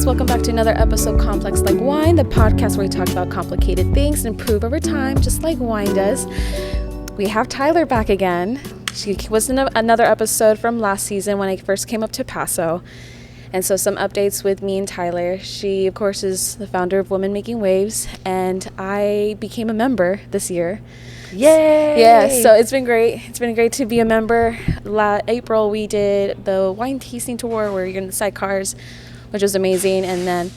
welcome back to another episode of Complex Like Wine, the podcast where we talk about complicated things and improve over time, just like wine does. We have Tyler back again. She was in another episode from last season when I first came up to Paso. And so some updates with me and Tyler. She, of course, is the founder of Women Making Waves, and I became a member this year. Yay! Yeah, so it's been great. It's been great to be a member. April, we did the wine tasting tour where you're in the sidecars, which was amazing. And then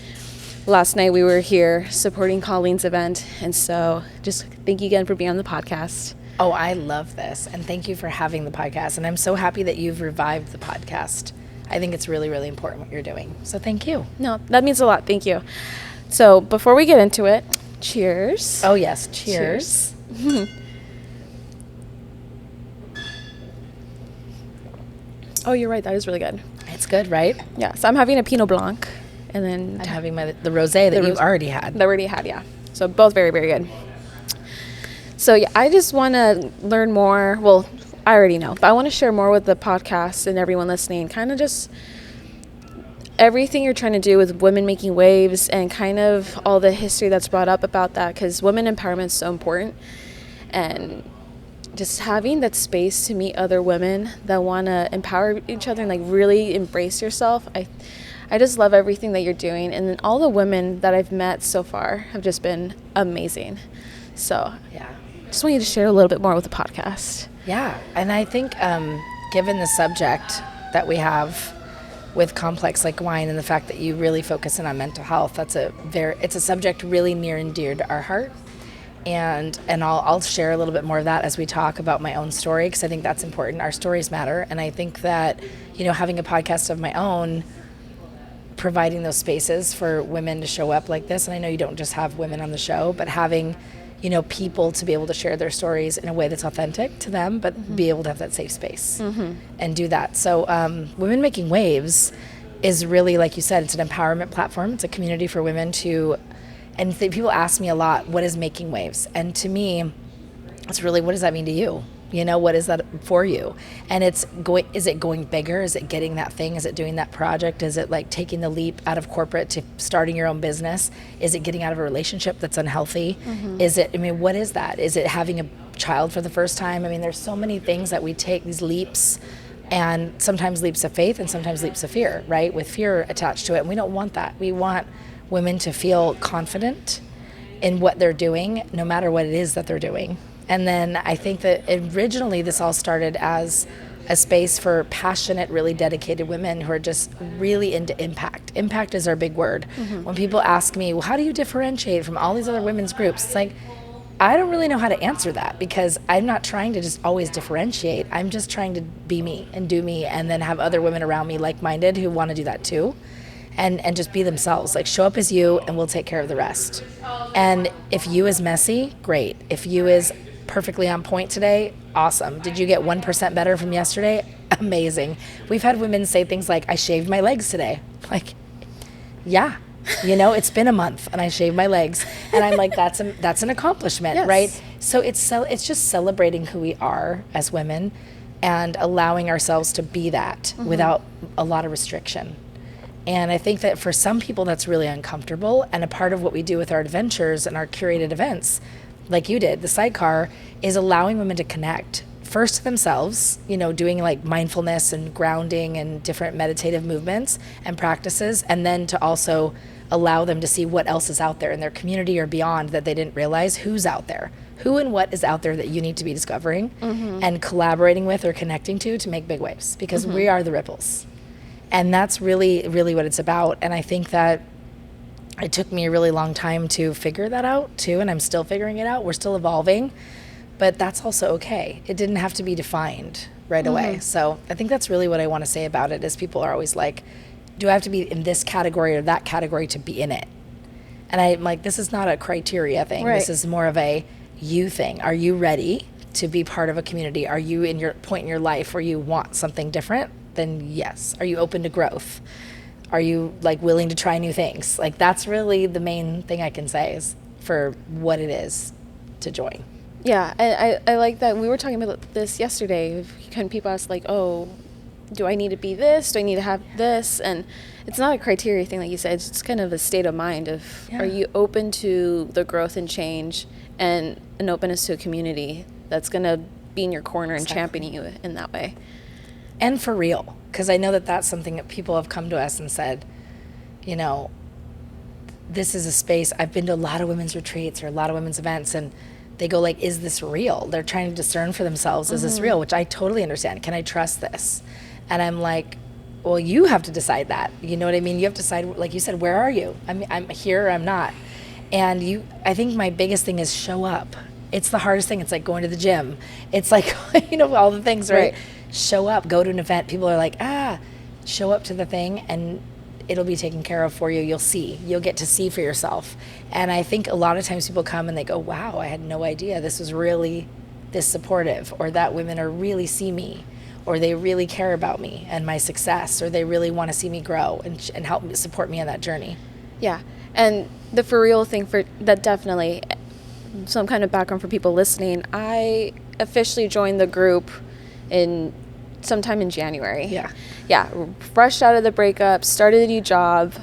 last night we were here supporting Colleen's event. And so just thank you again for being on the podcast. Oh, I love this. And thank you for having the podcast. And I'm so happy that you've revived the podcast. I think it's really, really important what you're doing. So thank you. No, that means a lot. Thank you. So before we get into it, cheers. Oh, yes. Cheers. Oh, you're right. That is really good. It's good, right? Yeah. So I'm having a Pinot Blanc. And then I'm having the rosé that you already had. That we already had, yeah. So both very, very good. So yeah, I just want to learn more. Well, I already know, but I want to share more with the podcast and everyone listening, kind of just everything you're trying to do with Women Making Waves and kind of all the history that's brought up about that, because women empowerment is so important. And just having that space to meet other women that want to empower each other and like really embrace yourself. I just love everything that you're doing. And then all the women that I've met so far have just been amazing. So yeah, just want you to share a little bit more with the podcast. Yeah, and I think given the subject that we have with Complex Like Wine and the fact that you really focus in on mental health, it's a subject really near and dear to our heart. And I'll share a little bit more of that as we talk about my own story, because I think that's important. Our stories matter, and I think that, having a podcast of my own, providing those spaces for women to show up like this, and I know you don't just have women on the show, but having people to be able to share their stories in a way that's authentic to them, but be able to have that safe space and do that. So Women Making Waves is really, like you said, it's an empowerment platform. It's a community for women to, and people ask me a lot, what is making waves? And to me, it's really, what does that mean to you? What is that for you? And is it going bigger? Is it getting that thing? Is it doing that project? Is it like taking the leap out of corporate to starting your own business? Is it getting out of a relationship that's unhealthy? What is that? Is it having a child for the first time? There's so many things that we take, these leaps, and sometimes leaps of faith and sometimes leaps of fear, right? With fear attached to it. And we don't want that. We want women to feel confident in what they're doing, no matter what it is that they're doing. And then I think that originally this all started as a space for passionate, really dedicated women who are just really into impact. Impact is our big word. When people ask me, well, how do you differentiate from all these other women's groups? It's like, I don't really know how to answer that, because I'm not trying to just always differentiate. I'm just trying to be me and do me, and then have other women around me like-minded who want to do that too. And just be themselves. Like, show up as you and we'll take care of the rest. And if you is messy, great. If you is perfectly on point today, awesome. Did you get 1% better from yesterday? Amazing. We've had women say things like, I shaved my legs today. Like, yeah, it's been a month and I shaved my legs. And I'm like, that's an accomplishment, yes. Right? So it's just celebrating who we are as women and allowing ourselves to be that without a lot of restriction. And I think that for some people that's really uncomfortable, and a part of what we do with our adventures and our curated events, like you did, the sidecar, is allowing women to connect first to themselves, doing like mindfulness and grounding and different meditative movements and practices, and then to also allow them to see what else is out there in their community or beyond that they didn't realize. Who's out there? Who and what is out there that you need to be discovering and collaborating with or connecting to make big waves, because we are the ripples. And that's really, really what it's about. And I think that it took me a really long time to figure that out too, and I'm still figuring it out. We're still evolving, but that's also okay. It didn't have to be defined right away. So I think that's really what I want to say about it, is people are always like, do I have to be in this category or that category to be in it? And I'm like, this is not a criteria thing. Right. This is more of a you thing. Are you ready to be part of a community? Are you in your point in your life where you want something different? Then yes. Are you open to growth? Are you like willing to try new things? Like, that's really the main thing I can say is for what it is to join. Yeah, I like that. We were talking about this yesterday. Kind of people ask like, oh, do I need to be this? Do I need to have this? And it's not a criteria thing, like you said. It's kind of a state of mind of, are you open to the growth and change and an openness to a community that's going to be in your corner and championing you in that way? And for real, because I know that that's something that people have come to us and said, you know, this is a space. I've been to a lot of women's retreats or a lot of women's events, and they go like, is this real? They're trying to discern for themselves, is this real? Which I totally understand. Can I trust this? And I'm like, well, you have to decide that. You know what I mean? You have to decide, like you said, where are you? I'm here or I'm not. And I think my biggest thing is show up. It's the hardest thing. It's like going to the gym. It's like, you know, all the things, right? Show up, go to an event. People are like, show up to the thing and it'll be taken care of for you. You'll get to see for yourself. And I think a lot of times people come and they go, wow, I had no idea this was really this supportive, or that women are really see me, or they really care about me and my success, or they really want to see me grow and help me, support me on that journey. Yeah. And the for real thing for that, definitely some kind of background for people listening. I officially joined the group sometime in January. Yeah. Fresh out of the breakup, started a new job,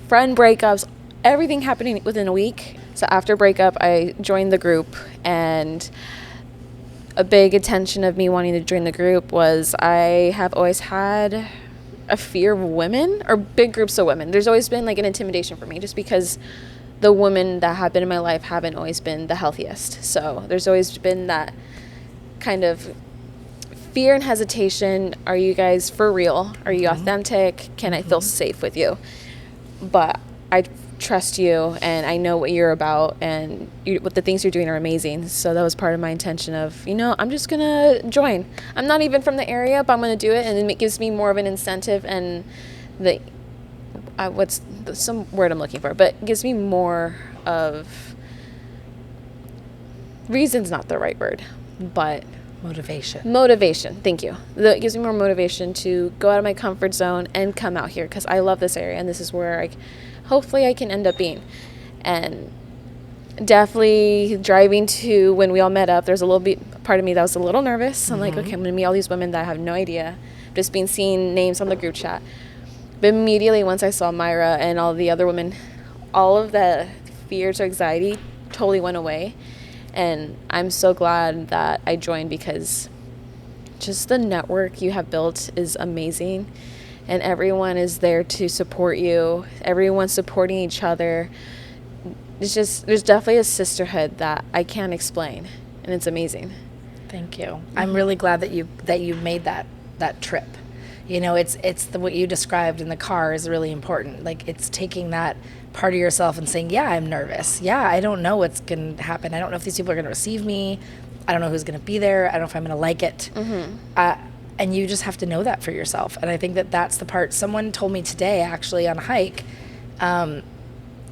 friend breakups, everything happening within a week. So after breakup, I joined the group, and a big intention of me wanting to join the group was I have always had a fear of women, or big groups of women. There's always been like an intimidation for me, just because the women that have been in my life haven't always been the healthiest. So there's always been that kind of fear and hesitation. Are you guys for real? Are you authentic? Can I feel safe with you? But I trust you, and I know what you're about, and what the things you're doing are amazing. So that was part of my intention of, I'm just going to join. I'm not even from the area, but I'm going to do it. And it gives me more of an incentive, and some word I'm looking for, but it gives me more of reason's not the right word, but Motivation. Thank you. It gives me more motivation to go out of my comfort zone and come out here, because I love this area, and this is where hopefully I can end up being. And definitely driving to when we all met up, there's a little bit part of me that was a little nervous. I'm like, okay, I'm gonna meet all these women that I have no idea. Just seeing names on the group chat. But immediately once I saw Myra and all the other women, all of the fears or anxiety totally went away. And I'm so glad that I joined, because just the network you have built is amazing, and everyone is there to support you. Everyone's supporting each other. There's definitely a sisterhood that I can't explain, and it's amazing. Thank you. I'm really glad that you made that trip. It's what you described in the car is really important. Like, it's taking that part of yourself and saying, yeah, I'm nervous. Yeah, I don't know what's going to happen. I don't know if these people are going to receive me. I don't know who's going to be there. I don't know if I'm going to like it. And you just have to know that for yourself. And I think that that's the part. Someone told me today, actually, on a hike,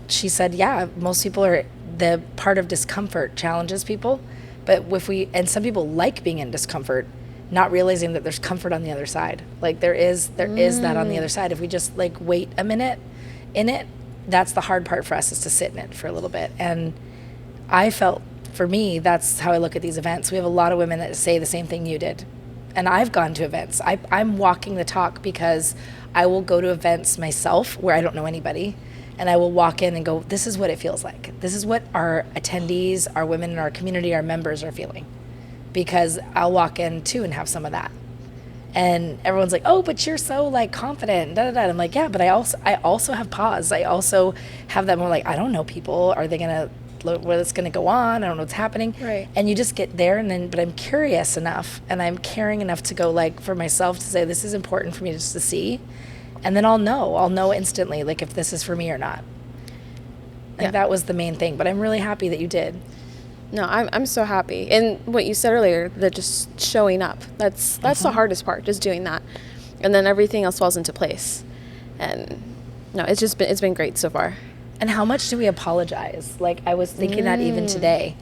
she said, yeah, most people the part of discomfort challenges people. But and some people like being in discomfort, not realizing that there's comfort on the other side. Like there is that on the other side. If we just wait a minute in it, that's the hard part for us, is to sit in it for a little bit. And I felt, for me, that's how I look at these events. We have a lot of women that say the same thing you did. And I've gone to events. I'm walking the talk, because I will go to events myself where I don't know anybody. And I will walk in and go, this is what it feels like. This is what our attendees, our women in our community, our members are feeling. Because I'll walk in too and have some of that. And everyone's like, oh, but you're so confident. Da, da, da. And I'm like, yeah, but I also have pause. I also have that more I don't know people. Are they going to, what's going to go on? I don't know what's happening. Right. And you just get there, but I'm curious enough, and I'm caring enough to go for myself to say, this is important for me just to see. And then I'll know instantly, if this is for me or not. And that was the main thing. But I'm really happy that you did. No, I'm so happy. And what you said earlier, that just showing up, that's the hardest part, just doing that. And then everything else falls into place. And no, it's been great so far. And how much do we apologize? I was thinking that even today.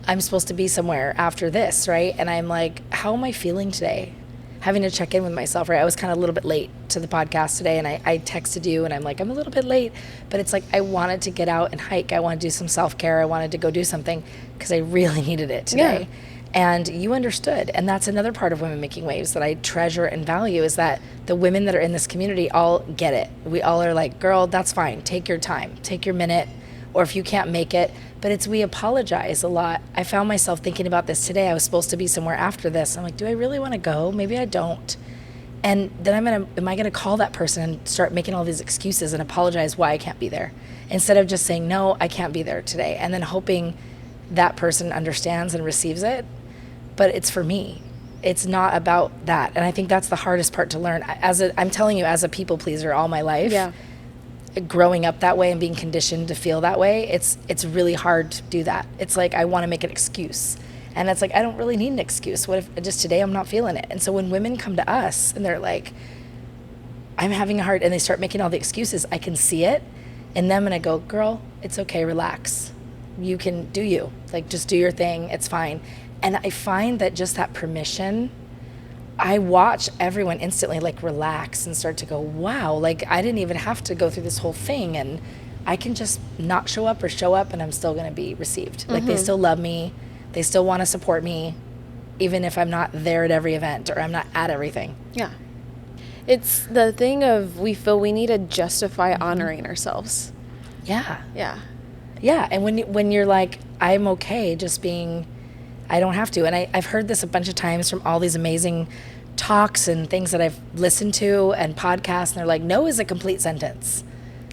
I'm supposed to be somewhere after this, right? And I'm like, how am I feeling today? Having to check in with myself, right? I was kind of a little bit late to the podcast today, and I texted you, and I'm like, I'm a little bit late. But it's I wanted to get out and hike. I wanted to do some self-care. I wanted to go do something, because I really needed it today. And you understood. And that's another part of Women Making Waves that I treasure and value, is that the women that are in this community all get it. We all are like, girl, that's fine. Take your time. Take your minute. Or if you can't make it. But we apologize a lot. I found myself thinking about this today. I was supposed to be somewhere after this. I'm like, do I really want to go? Maybe I don't. And then am I going to call that person and start making all these excuses and apologize why I can't be there? Instead of just saying, no, I can't be there today. And then hoping that person understands and receives it. But it's for me. It's not about that. And I think that's the hardest part to learn. I'm telling you, as a people pleaser all my life, growing up that way and being conditioned to feel that way, it's really hard to do that. It's like, I want to make an excuse. And it's like, I don't really need an excuse. What if just today I'm not feeling it? And so when women come to us and they're like, I'm having a hard, and they start making all the excuses, I can see it in them, and I go, girl, it's okay, relax. You can do you. Like, just do your thing. It's fine. And I find that just that permission, I watch everyone instantly like relax and start to go, wow, like I didn't even have to go through this whole thing, and I can just not show up or show up and I'm still going to be received. Like they still love me. They still want to support me, even if I'm not there at every event or I'm not at everything. Yeah. It's the thing of, we feel we need to justify honoring ourselves. Yeah. Yeah. Yeah. And when you're like, I'm okay just being, I don't have to. And I've heard this a bunch of times from all these amazing talks and things that I've listened to and podcasts, and they're like, no is a complete sentence.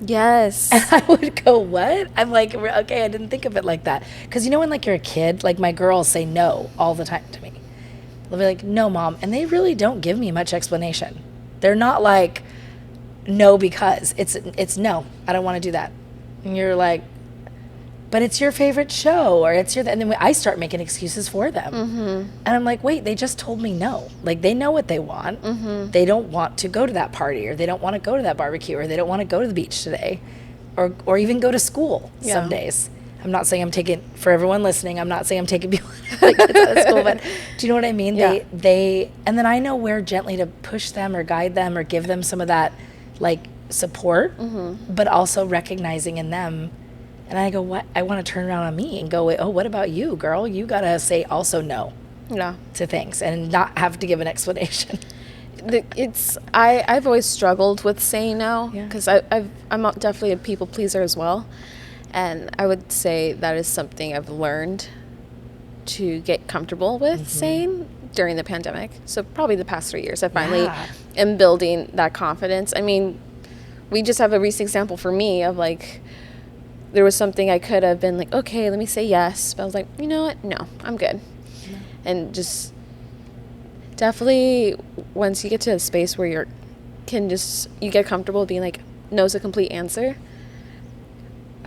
Yes. And I would go, what? I'm like, okay, I didn't think of it like that. Because when like you're a kid, like my girls say no all the time to me. They'll be like, no, Mom. And they really don't give me much explanation. They're not like, no, because it's no, I don't want to do that. And you're like, but it's your favorite show, or it's and then I start making excuses for them. And I'm like, wait, they just told me no. Like, they know what they want. They don't want to go to that party, or they don't want to go to that barbecue, or they don't want to go to the beach today, or even go to school some days. I'm not saying I'm taking, for everyone listening, I'm not saying I'm taking people like kids out of school, but do you know what I mean? Yeah. They, and then I know where gently to push them or guide them or give them some of that like support, but also recognizing in them. And I go, what? I want to turn around on me and go, oh, what about you, girl? You got to say also no to things and not have to give an explanation. I've always struggled with saying no, because I'm definitely a people pleaser as well. And I would say that is something I've learned to get comfortable with saying during the pandemic. So probably the past 3 years, I finally am building that confidence. I mean, we just have a recent example for me of like, there was something I could have been like, okay, let me say yes. But I was like, you know what? No, I'm good. And just definitely once you get to a space where you get comfortable being like, no's a complete answer.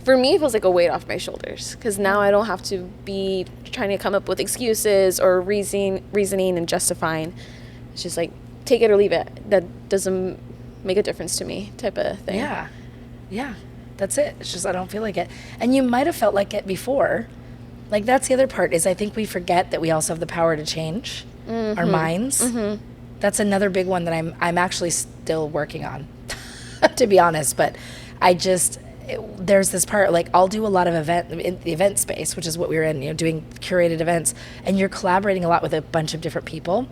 For me, it feels like a weight off my shoulders, because now I don't have to be trying to come up with excuses or reasoning and justifying. It's just like, take it or leave it. That doesn't make a difference to me type of thing. Yeah. Yeah. That's it. It's just, I don't feel like it. And you might have felt like it before. Like, that's the other part, is I think we forget that we also have the power to change our minds. That's another big one that I'm actually still working on, to be honest. But there's this part, like, I'll do a lot of in the event space, which is what we were in, doing curated events, and you're collaborating a lot with a bunch of different people.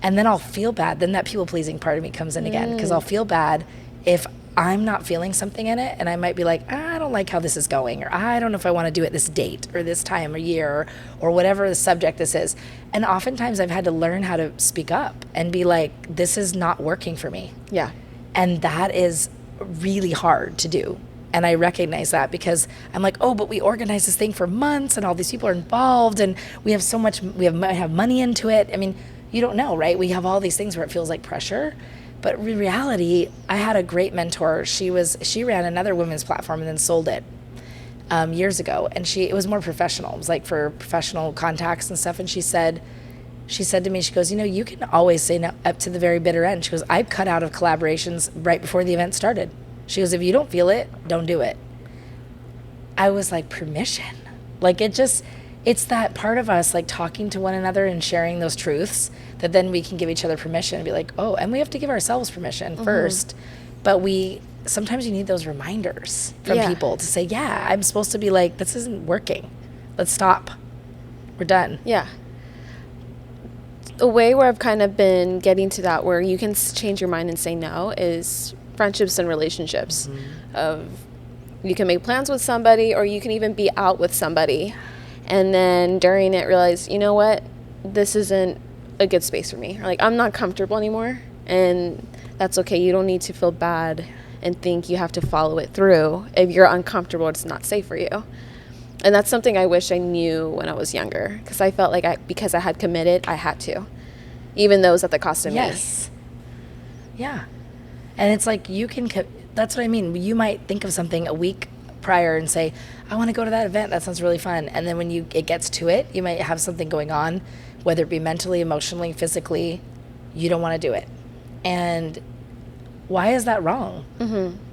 And then I'll feel bad. Then that people pleasing part of me comes in again, because I'll feel bad if I'm not feeling something in it, and I might be like, I don't like how this is going, or I don't know if I want to do it this date or this time or year or whatever the subject this is. And oftentimes I've had to learn how to speak up and be like, this is not working for me. Yeah. And that is really hard to do. And I recognize that, because I'm like, oh, but we organized this thing for months and all these people are involved and we have so much, might have money into it. I mean, you don't know, right? We have all these things where it feels like pressure. But in reality, I had a great mentor. She ran another women's platform and then sold it years ago. And it was more professional. It was like for professional contacts and stuff. And she said to me, she goes, you can always say no up to the very bitter end. She goes, I've cut out of collaborations right before the event started. She goes, if you don't feel it, don't do it. I was like, permission. Like, it's that part of us, like, talking to one another and sharing those truths, that then we can give each other permission and be like, oh, and we have to give ourselves permission first. But sometimes you need those reminders from people to say, yeah, I'm supposed to be like, this isn't working. Let's stop. We're done. Yeah. a way where I've kind of been getting to that where you can change your mind and say no is friendships and relationships. Of you can make plans with somebody, or you can even be out with somebody, and then during it realize, you know what, this isn't a good space for me. Or like, I'm not comfortable anymore, and that's okay. You don't need to feel bad and think you have to follow it through. If you're uncomfortable, it's not safe for you. And that's something I wish I knew when I was younger, because I felt like because I had committed, I had to, even though it was at the cost of me. Yes. Yeah. And it's like that's what I mean. You might think of something a week prior and say, I want to go to that event. That sounds really fun. And then when it gets to it, you might have something going on, whether it be mentally, emotionally, physically, you don't want to do it. And why is that wrong?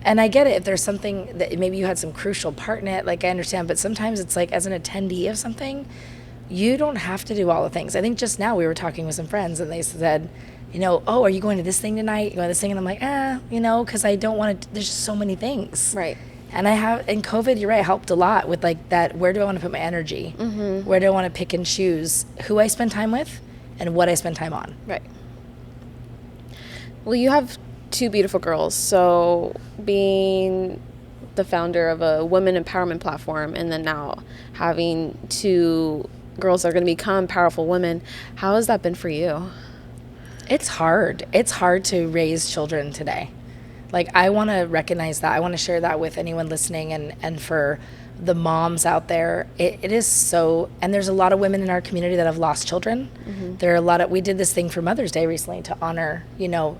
And I get it if there's something that maybe you had some crucial part in it, like I understand, but sometimes it's like as an attendee of something, you don't have to do all the things. I think just now we were talking with some friends and they said, oh, are you going to this thing tonight? You going to this thing? And I'm like, because I don't want to, there's just so many things. Right. And in COVID, you're right, helped a lot with like that, where do I want to put my energy? Where do I want to pick and choose who I spend time with and what I spend time on? Right. Well, you have two beautiful girls, so being the founder of a women empowerment platform and then now having two girls that are going to become powerful women, how has that been for you? It's hard. It's hard to raise children today. Like, I want to recognize that. I want to share that with anyone listening, and for the moms out there, it is so, and there's a lot of women in our community that have lost children. There are we did this thing for Mother's Day recently to honor,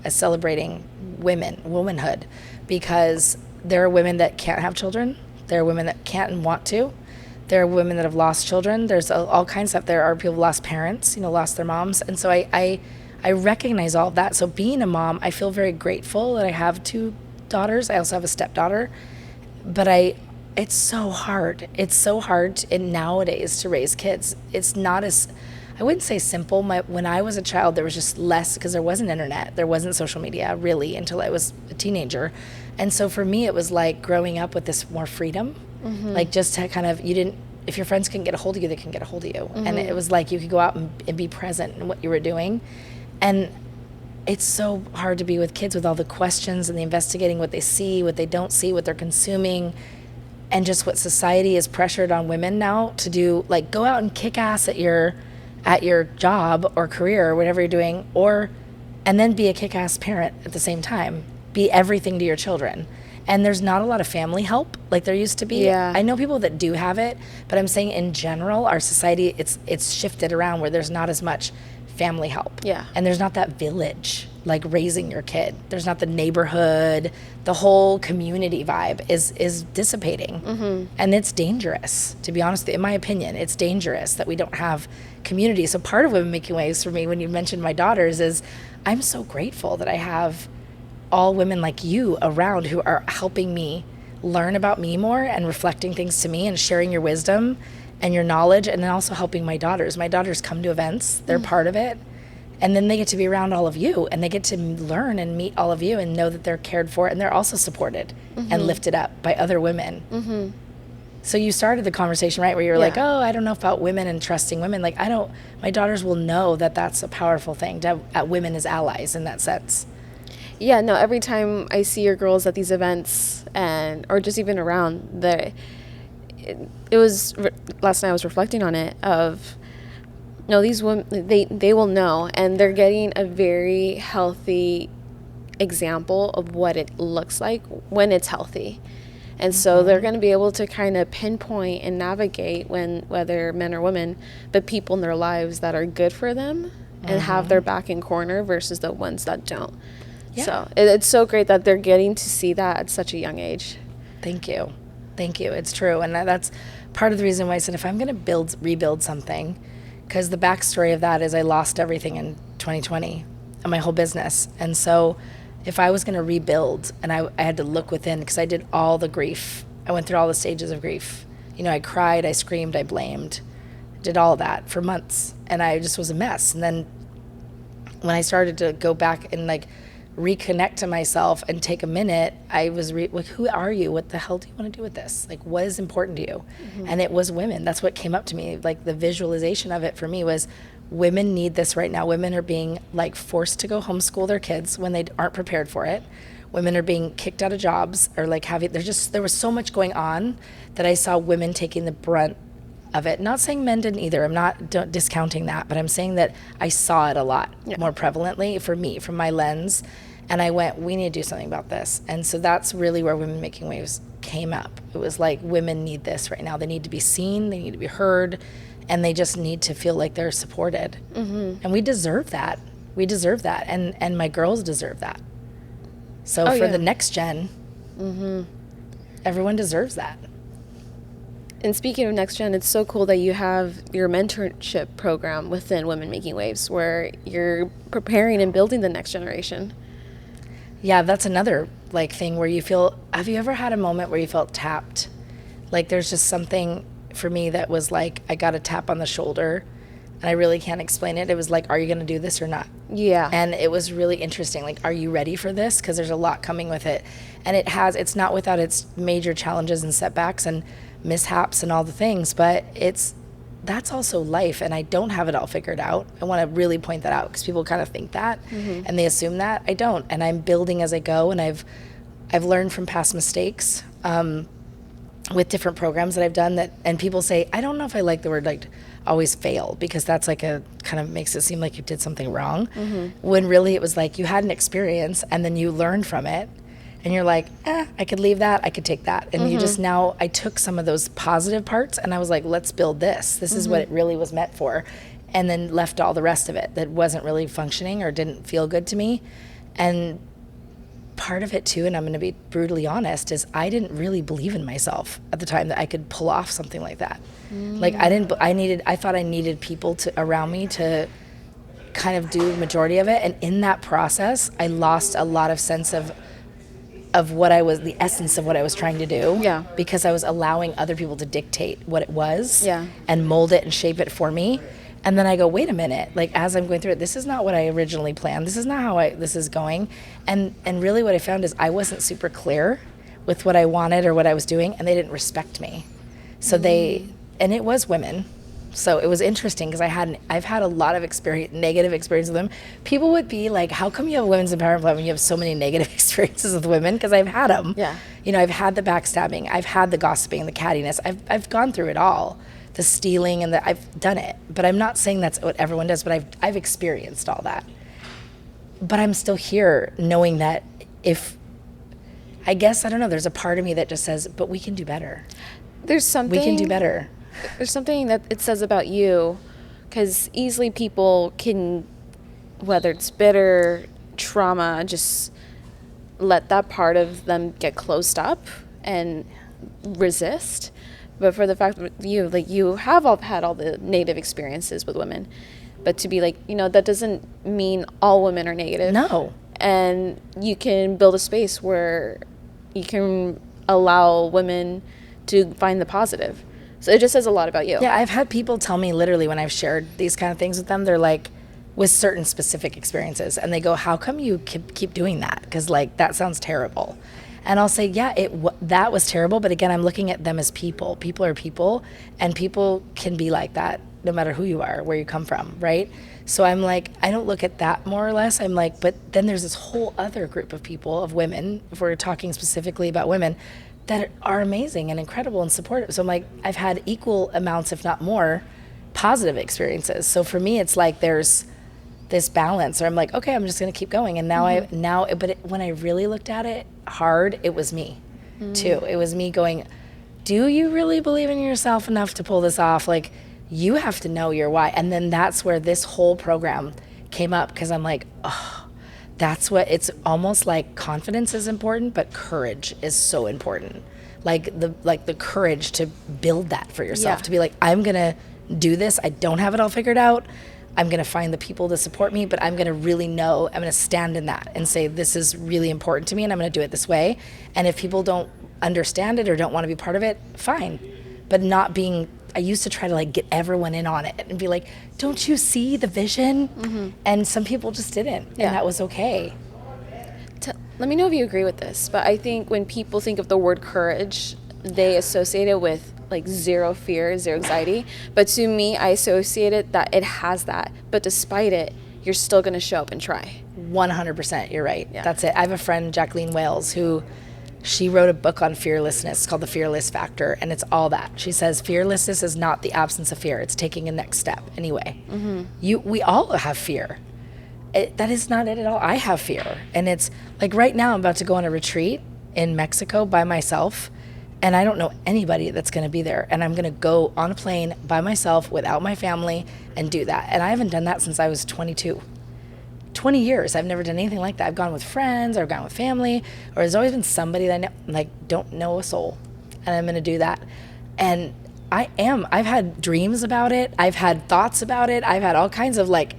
as celebrating womanhood, because there are women that can't have children. There are women that can't and want to. There are women that have lost children. There's all kinds of stuff. There are people who lost parents, lost their moms. And so I recognize all of that. So being a mom, I feel very grateful that I have two daughters. I also have a stepdaughter. But it's so hard. It's so hard nowadays to raise kids. It's not as, I wouldn't say simple. When I was a child, there was just less, because there wasn't internet. There wasn't social media, really, until I was a teenager. And so for me, it was like growing up with this more freedom. Like, just to kind of, if your friends couldn't get a hold of you, they couldn't get a hold of you. And it was like you could go out and be present in what you were doing. And it's so hard to be with kids with all the questions and the investigating what they see, what they don't see, what they're consuming, and just what society is pressured on women now to do, like go out and kick ass at your job or career or whatever you're doing, and then be a kick-ass parent at the same time. Be everything to your children. And there's not a lot of family help like there used to be. Yeah. I know people that do have it, but I'm saying in general, our society, it's shifted around where there's not as much family help. Yeah. And there's not that village, like raising your kid. There's not the neighborhood. The whole community vibe is dissipating. And it's dangerous, to be honest with you. In my opinion, it's dangerous that we don't have community. So part of Women Making Waves for me, when you mentioned my daughters, is I'm so grateful that I have all women like you around who are helping me learn about me more and reflecting things to me and sharing your wisdom and your knowledge, and then also helping my daughters. My daughters come to events, they're part of it, and then they get to be around all of you, and they get to learn and meet all of you and know that they're cared for, and they're also supported and lifted up by other women. So you started the conversation, right, where you were like, oh, I don't know about women and trusting women. Like, my daughters will know that that's a powerful thing, to have women as allies in that sense. Yeah, no, every time I see your girls at these events or just even around, it was last night I was reflecting on it of, no, these women, they will know, and they're getting a very healthy example of what it looks like when it's healthy. And so they're going to be able to kind of pinpoint and navigate whether men or women, but people in their lives that are good for them and have their back and corner versus the ones that don't. Yeah. So it's so great that they're getting to see that at such a young age. Thank you. It's true. And that's part of the reason why I said if I'm going to rebuild something, because the backstory of that is I lost everything in 2020 and my whole business. And so if I was going to rebuild, and I had to look within, because I did all the grief. I went through all the stages of grief. I cried, I screamed, I blamed, did all of that for months. And I just was a mess. And then when I started to go back and like reconnect to myself and take a minute, I was like, who are you? What the hell do you want to do with this? Like, what is important to you? And it was women. That's what came up to me. Like, the visualization of it for me was, women need this right now. Women are being like forced to go homeschool their kids when they aren't prepared for it. Women are being kicked out of jobs, or like there was so much going on that I saw women taking the brunt of it. Not saying men didn't either. I'm not discounting that, but I'm saying that I saw it a lot more prevalently for me, from my lens. And I went, we need to do something about this. And so that's really where Women Making Waves came up. It was like, women need this right now. They need to be seen, they need to be heard, and they just need to feel like they're supported. And we deserve that. We deserve that. And my girls deserve that. So for the next gen, everyone deserves that. And speaking of next gen, it's so cool that you have your mentorship program within Women Making Waves, where you're preparing and building the next generation. Yeah, that's another like thing where you feel, have you ever had a moment where you felt tapped? Like there's just something for me that was like, I got a tap on the shoulder and I really can't explain it. It was like, are you going to do this or not? Yeah. And it was really interesting. Like, are you ready for this? Because there's a lot coming with it. And it's not without its major challenges and setbacks and mishaps and all the things, but that's also life, and I don't have it all figured out. I want to really point that out because people kind of think that and they assume that. I don't, and I'm building as I go, and I've learned from past mistakes with different programs that I've done that, and people say, I don't know if I like the word like always fail, because that's like a kind of makes it seem like you did something wrong, when really it was like you had an experience and then you learned from it. And you're like, I could leave that, I could take that. And you just now, I took some of those positive parts and I was like, let's build this. This is what it really was meant for. And then left all the rest of it that wasn't really functioning or didn't feel good to me. And part of it too, and I'm going to be brutally honest, is I didn't really believe in myself at the time that I could pull off something like that. Like I thought I needed people around me to kind of do the majority of it. And in that process, I lost a lot of sense of what I was, the essence of what I was trying to do. Yeah. Because I was allowing other people to dictate what it was. Yeah. And mold it and shape it for me. And then I go, wait a minute, like as I'm going through it, this is not what I originally planned. This is not how this is going. And really what I found is I wasn't super clear with what I wanted or what I was doing, and they didn't respect me. So and it was women. So it was interesting because I've had a lot of negative experience with them. People would be like, how come you have a women's empowerment plan when you have so many negative experiences with women? Because I've had them. Yeah. You know, I've had the backstabbing, I've had the gossiping, the cattiness. I've gone through it all, the stealing, and I've done it. But I'm not saying that's what everyone does, but I've experienced all that. But I'm still here knowing that I guess, I don't know, there's a part of me that just says, but we can do better. There's something. We can do better. There's something that it says about you, because easily people can, whether it's bitter, trauma, just let that part of them get closed up and resist. But for the fact that you have had all the negative experiences with women, but to be like, that doesn't mean all women are negative. No. And you can build a space where you can allow women to find the positive. So it just says a lot about you. Yeah, I've had people tell me literally when I've shared these kind of things with them, they're like, with certain specific experiences, and they go, how come you keep doing that? Because like, that sounds terrible. And I'll say, yeah, that was terrible. But again, I'm looking at them as people. People are people, and people can be like that no matter who you are, where you come from, right? So I'm like, I don't look at that more or less. I'm like, but then there's this whole other group of people, of women, if we're talking specifically about women, that are amazing and incredible and supportive. So I'm like, I've had equal amounts, if not more, positive experiences. So for me, it's like there's this balance, or I'm like, okay, I'm just going to keep going. And now, when I really looked at it hard, it was me too. It was me going, do you really believe in yourself enough to pull this off? Like, you have to know your why. And then that's where this whole program came up, because I'm like, oh, that's what it's almost like. Confidence is important, but courage is so important. Like the courage to build that for yourself, to be like, I'm going to do this. I don't have it all figured out. I'm going to find the people to support me, but I'm going to really know, I'm going to stand in that and say, this is really important to me, and I'm going to do it this way. And if people don't understand it or don't want to be part of it, fine. But not being, I used to try to like get everyone in on it and be like, don't you see the vision? And some people just didn't, and that was okay. Let me know if you agree with this, but I think when people think of the word courage, they associate it with like zero fear, zero anxiety. But to me, I associate it that it has that. But despite it, you're still going to show up and try. 100%. You're right. Yeah. That's it. I have a friend, Jacqueline Wales, who she wrote a book on fearlessness called The Fearless Factor. And it's all that. She says fearlessness is not the absence of fear. It's taking a next step anyway. We all have fear. That is not it at all. I have fear. And it's like right now I'm about to go on a retreat in Mexico by myself. And I don't know anybody that's going to be there. And I'm going to go on a plane by myself without my family and do that. And I haven't done that since I was 22. 20 years. I've never done anything like that. I've gone with friends or gone with family, or there's always been somebody that I know, like don't know a soul. And I'm going to do that. And I've had dreams about it. I've had thoughts about it. I've had all kinds of like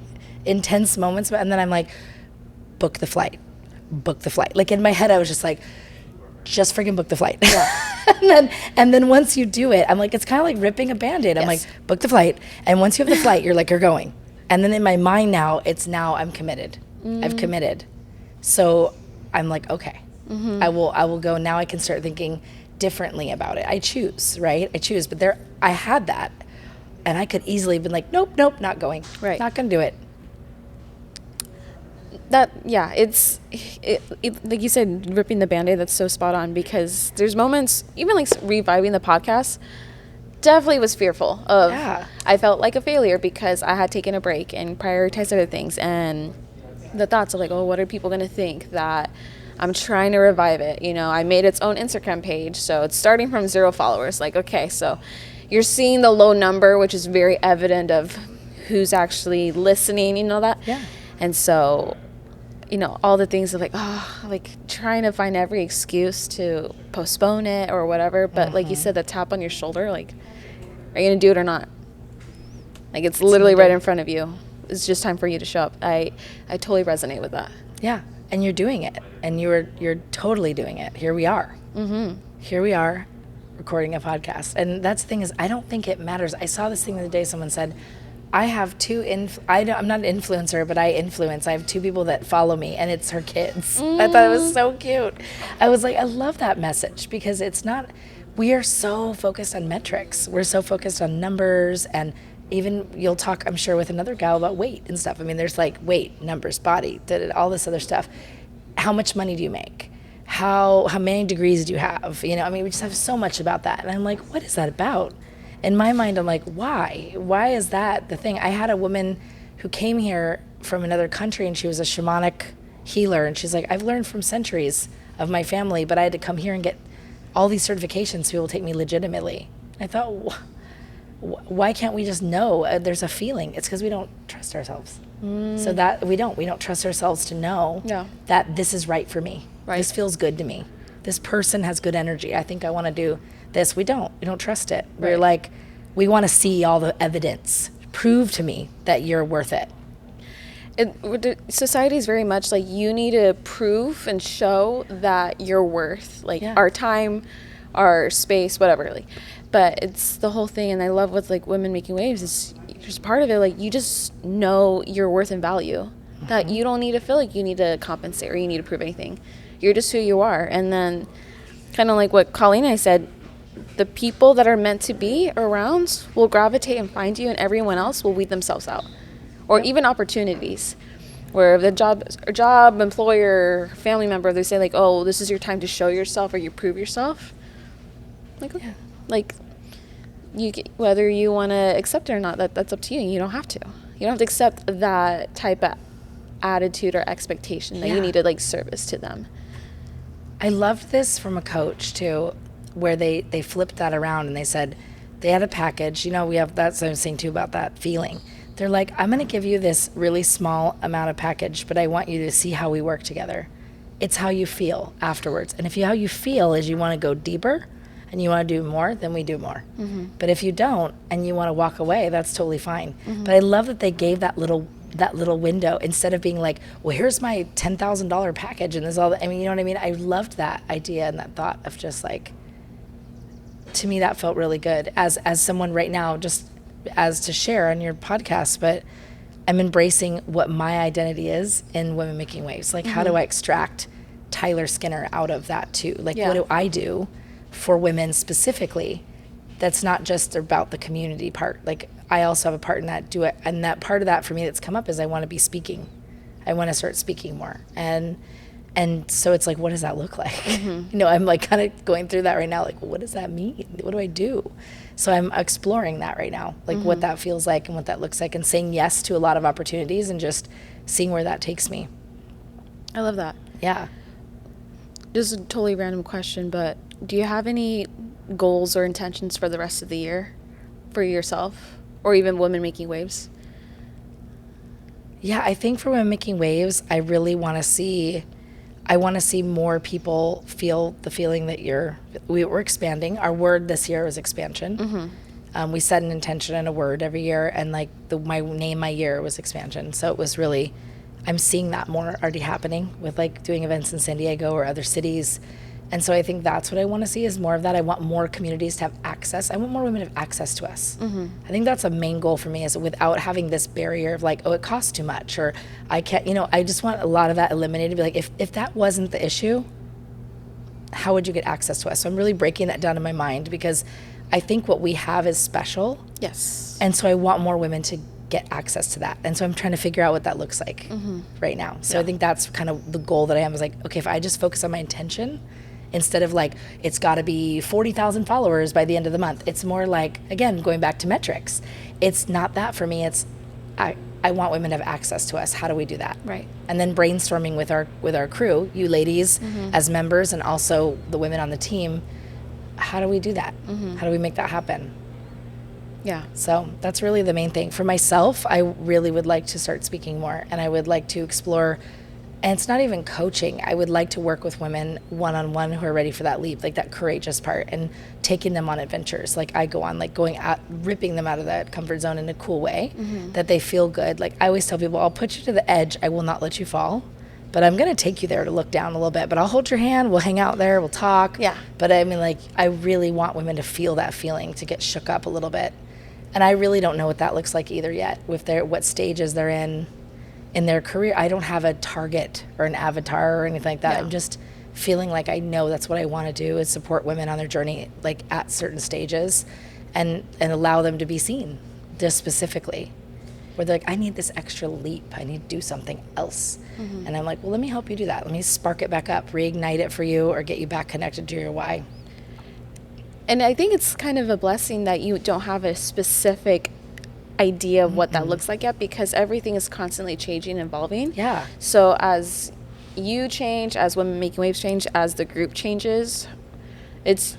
intense moments. And then I'm like, book the flight. Like in my head, I was just like, just freaking book the flight. Yeah. and then once you do it, I'm like, it's kind of like ripping a Band-Aid. I'm like, book the flight. And once you have the flight, you're like, you're going. And then in my mind now, I'm committed. I've committed. So I'm like, okay, I will go. Now I can start thinking differently about it. I choose, right? But I had that. And I could easily have been like, nope, not going. Right. Not going to do it. It's like you said, ripping the Band-Aid, that's so spot on, because there's moments, even like reviving the podcast, definitely was fearful of, I felt like a failure because I had taken a break and prioritized other things, and the thoughts of like, oh, what are people going to think that I'm trying to revive it? I made its own Instagram page, so it's starting from 0 followers. Like, okay, so you're seeing the low number, which is very evident of who's actually listening, that? Yeah. And so, all the things of like, trying to find every excuse to postpone it or whatever. But like you said, the tap on your shoulder, like, are you going to do it or not? Like, it's literally right in front of you. It's just time for you to show up. I totally resonate with that. Yeah. And you're doing it. And you're totally doing it. Here we are. Here we are recording a podcast. And that's the thing is, I don't think it matters. I saw this thing the other day. Someone said, I have I'm not an influencer, but I influence. I have 2 people that follow me, and it's her kids. I thought it was so cute. I was like, I love that message, because it's not, we are so focused on metrics. We're so focused on numbers, and even you'll talk, I'm sure, with another gal about weight and stuff. I mean, there's like weight, numbers, body, all this other stuff. How much money do you make? How many degrees do you have? We just have so much about that. And I'm like, what is that about? In my mind, I'm like, why? Why is that the thing? I had a woman who came here from another country, and she was a shamanic healer. And she's like, I've learned from centuries of my family, but I had to come here and get all these certifications so people take me legitimately. I thought, why can't we just know there's a feeling? It's because we don't trust ourselves. So that we don't trust ourselves to know that this is right for me. Right. This feels good to me. This person has good energy. I think I want to do this. We don't trust it. Right. We're like, we want to see all the evidence. Prove to me that you're worth it. Society is very much like, you need to prove and show that you're worth our time, our space, whatever. But it's the whole thing. And I love with women making waves, is just part of it. You just know your worth and value, that you don't need to feel like you need to compensate or you need to prove anything. You're just who you are. And then kind of like what Colleen and I said, the people that are meant to be around will gravitate and find you, and everyone else will weed themselves out. Or even opportunities where the job, employer, family member, they say like, oh, this is your time to show yourself or you prove yourself. Whether you want to accept it or not, that's up to you. You don't have to. You don't have to accept that type of attitude or expectation that you need to service to them. I loved this from a coach too, where they flipped that around and they said, they had a package, we have, that's what I'm saying too about that feeling. They're like, I'm going to give you this really small amount of package, but I want you to see how we work together. It's how you feel afterwards. And if how you feel is you want to go deeper and you want to do more, then we do more. But if you don't and you want to walk away, that's totally fine. But I love that they gave that little window, instead of being like, well, here's my $10,000 package and this all that. I mean, you know what I mean? I loved that idea and that thought of just to me, that felt really good as someone right now, just as to share on your podcast, but I'm embracing what my identity is in Women Making Waves. How do I extract Tyler Skinner out of that too? What do I do for women specifically that's not just about the community part. Like I also have a part in that, and that part of that for me that's come up is I want to be speaking. I want to start speaking more. And so it's like, what does that look like? You know, I'm like kind of going through that right now. Like, what does that mean? What do I do? So I'm exploring that right now, like what that feels like and what that looks like, and saying yes to a lot of opportunities and just seeing where that takes me. I love that. Yeah. Just a totally random question, but do you have any goals or intentions for the rest of the year for yourself or even Women Making Waves? Yeah, I think for Women Making Waves, I really want to see more people feel the feeling that we're expanding. Our word this year was expansion. We set an intention and a word every year, and like my year was expansion. So it was really, I'm seeing that more already happening with like doing events in San Diego or other cities. And so I think that's what I want to see is more of that. I want more communities to have access. I want more women to have access to us. I think that's a main goal for me, is without having this barrier of like, oh, it costs too much, or I can't, I just want a lot of that eliminated. Be like, if that wasn't the issue, how would you get access to us? So I'm really breaking that down in my mind, because I think what we have is special. Yes. And so I want more women to get access to that. And so I'm trying to figure out what that looks like right now. So I think that's kind of the goal that I have, is like, okay, if I just focus on my intention, instead of like, it's got to be 40,000 followers by the end of the month. It's more like, again, going back to metrics. It's not that for me. It's, I want women to have access to us. How do we do that? Right. And then brainstorming with our crew, you ladies as members, and also the women on the team. How do we do that? How do we make that happen? Yeah. So that's really the main thing. For myself, I really would like to start speaking more, and I would like to explore. And it's not even coaching. I would like to work with women one-on-one who are ready for that leap, like that courageous part, and taking them on adventures. Like I go on, like going out, ripping them out of that comfort zone in a cool way, that they feel good. Like I always tell people, I'll put you to the edge. I will not let you fall, but I'm going to take you there to look down a little bit, but I'll hold your hand. We'll hang out there. We'll talk. Yeah. But I mean, like, I really want women to feel that feeling, to get shook up a little bit. And I really don't know what that looks like either yet, with what stages they're in their career. I don't have a target or an avatar or anything like that. Yeah. I'm just feeling like I know that's what I want to do, is support women on their journey, like at certain stages, and allow them to be seen, just specifically. Where they're like, I need this extra leap. I need to do something else. And I'm like, well, let me help you do that. Let me spark it back up, reignite it for you, or get you back connected to your why. And I think it's kind of a blessing that you don't have a specific idea of what that looks like yet, because everything is constantly changing and evolving. Yeah. So as you change, as Women Making Waves change, as the group changes,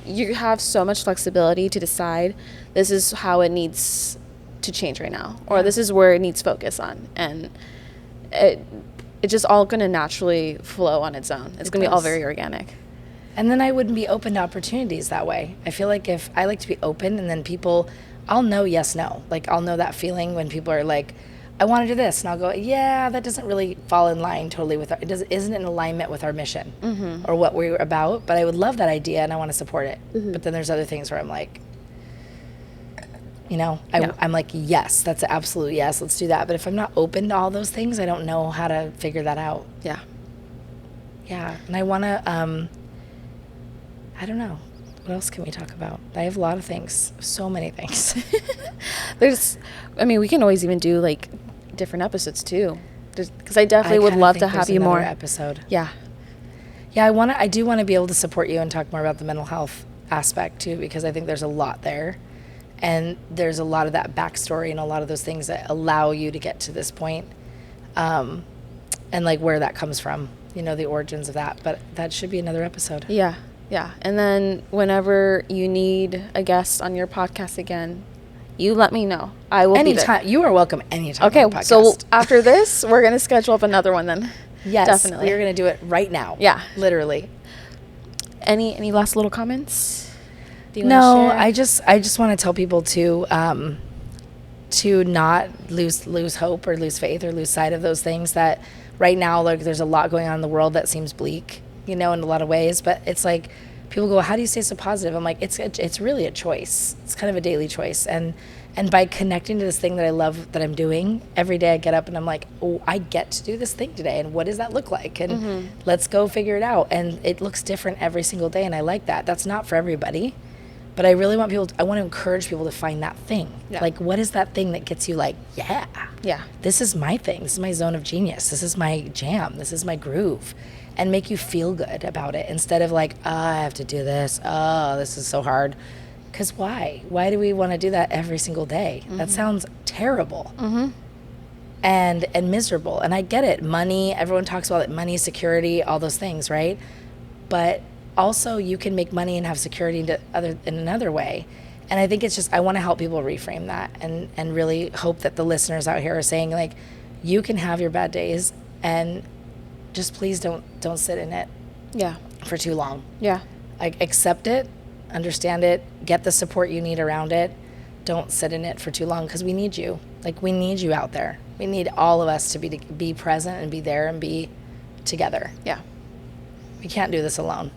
you have so much flexibility to decide this is how it needs to change right now, or this is where it needs focus on, and it's just all going to naturally flow on its own. It's going to be all very organic. And then I wouldn't be open to opportunities that way. I feel like if I like to be open, and then people, I'll know yes, no. Like I'll know that feeling when people are like, I want to do this, and I'll go, yeah, that doesn't really fall in line totally with isn't in alignment with our mission or what we're about. But I would love that idea, and I want to support it. But then there's other things where I'm like, I'm like, yes, that's an absolute yes, let's do that. But if I'm not open to all those things, I don't know how to figure that out. Yeah. Yeah, and I want to, I don't know. What else can we talk about? I have a lot of things, so many things. We can always even do like different episodes too, because I definitely would love to have you more. Episode. Yeah. Yeah, I do want to be able to support you and talk more about the mental health aspect too, because I think there's a lot there, and there's a lot of that backstory and a lot of those things that allow you to get to this point, and like where that comes from, the origins of that. But that should be another episode. Yeah. Yeah. And then whenever you need a guest on your podcast again, you let me know. I will anytime. You are welcome anytime. Okay. On the podcast. So after this, we're going to schedule up another one then. Yes. Definitely. We're going to do it right now. Yeah. Literally. Any last little comments? Do you want to share? I just want to tell people to not lose hope or lose faith or lose sight of those things that right now, like, there's a lot going on in the world that seems bleak, in a lot of ways, but it's like people go, how do you stay so positive? I'm like, it's really a choice. It's kind of a daily choice. And by connecting to this thing that I love that I'm doing every day, I get up and I'm like, oh, I get to do this thing today. And what does that look like? And let's go figure it out. And it looks different every single day. And I like that. That's not for everybody, But I really want I want to encourage people to find that thing. Yeah. Like, what is that thing that gets you like, yeah, this is my thing. This is my zone of genius. This is my jam. This is my groove. And make you feel good about it instead of like, oh, I have to do this. Oh, this is so hard. Because why? Why do we want to do that every single day? That sounds terrible. And miserable. And I get it. Money, everyone talks about it, money, security, all those things, right? But also you can make money and have security in another way. And I think it's just, I want to help people reframe that and really hope that the listeners out here are saying, like, you can have your bad days and just please don't sit in it for too long. Like, accept it, understand it, get the support you need around it. Don't sit in it for too long, because we need you. Like, we need you out there. We need all of us to be present and be there and be together. We can't do this alone.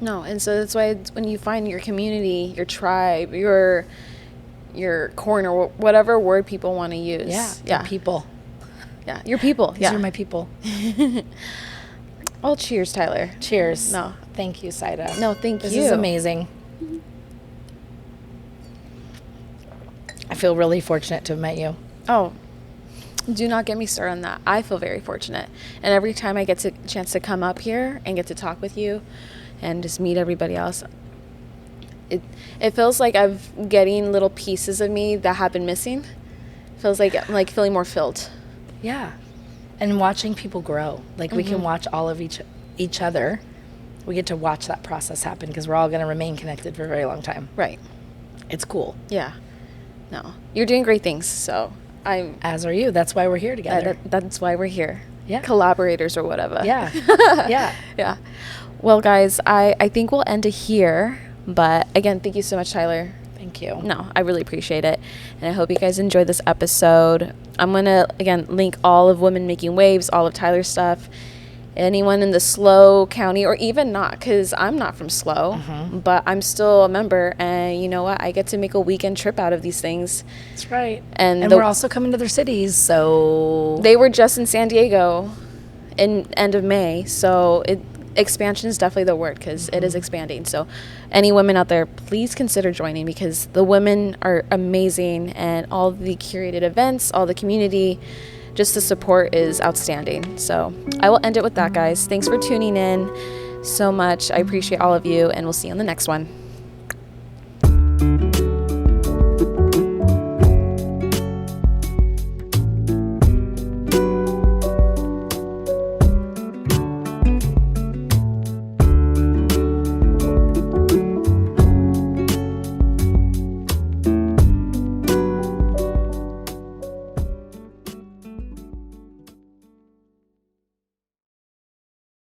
No, and so that's why when you find your community, your tribe, your corner, whatever word people want to use. Your people. Your people. These are my people. Oh, cheers, Tyler. Cheers. No. Thank you, Saida. No, thank you. This is amazing. I feel really fortunate to have met you. Oh, do not get me started on that. I feel very fortunate. And every time I get a chance to come up here and get to talk with you and just meet everybody else, it feels like I'm getting little pieces of me that have been missing. It feels like I'm like feeling more filled. Yeah. And watching people grow. Like, we can watch all of each other. We get to watch that process happen, because we're all going to remain connected for a very long time. Right. It's cool. Yeah. No. You're doing great things, so As are you. That's why we're here together. That's why we're here. Yeah. Collaborators or whatever. Yeah. Yeah. Well, guys, I think we'll end it here. But again, thank you so much, Tyler. Thank you. No, I really appreciate it. And I hope you guys enjoyed this episode. I'm going to, again, link all of Women Making Waves, all of Tyler's stuff. Anyone in the SLO county, or even not, because I'm not from SLO, but I'm still a member. And you know what? I get to make a weekend trip out of these things. That's right. And we're also coming to their cities, so... They were just in San Diego in end of May, so expansion is definitely the word, because it is expanding. So any women out there, please consider joining, because the women are amazing, and all the curated events, all the community, just the support is outstanding. So I will end it with that, guys. Thanks for tuning in so much. I appreciate all of you, and we'll see you on the next one.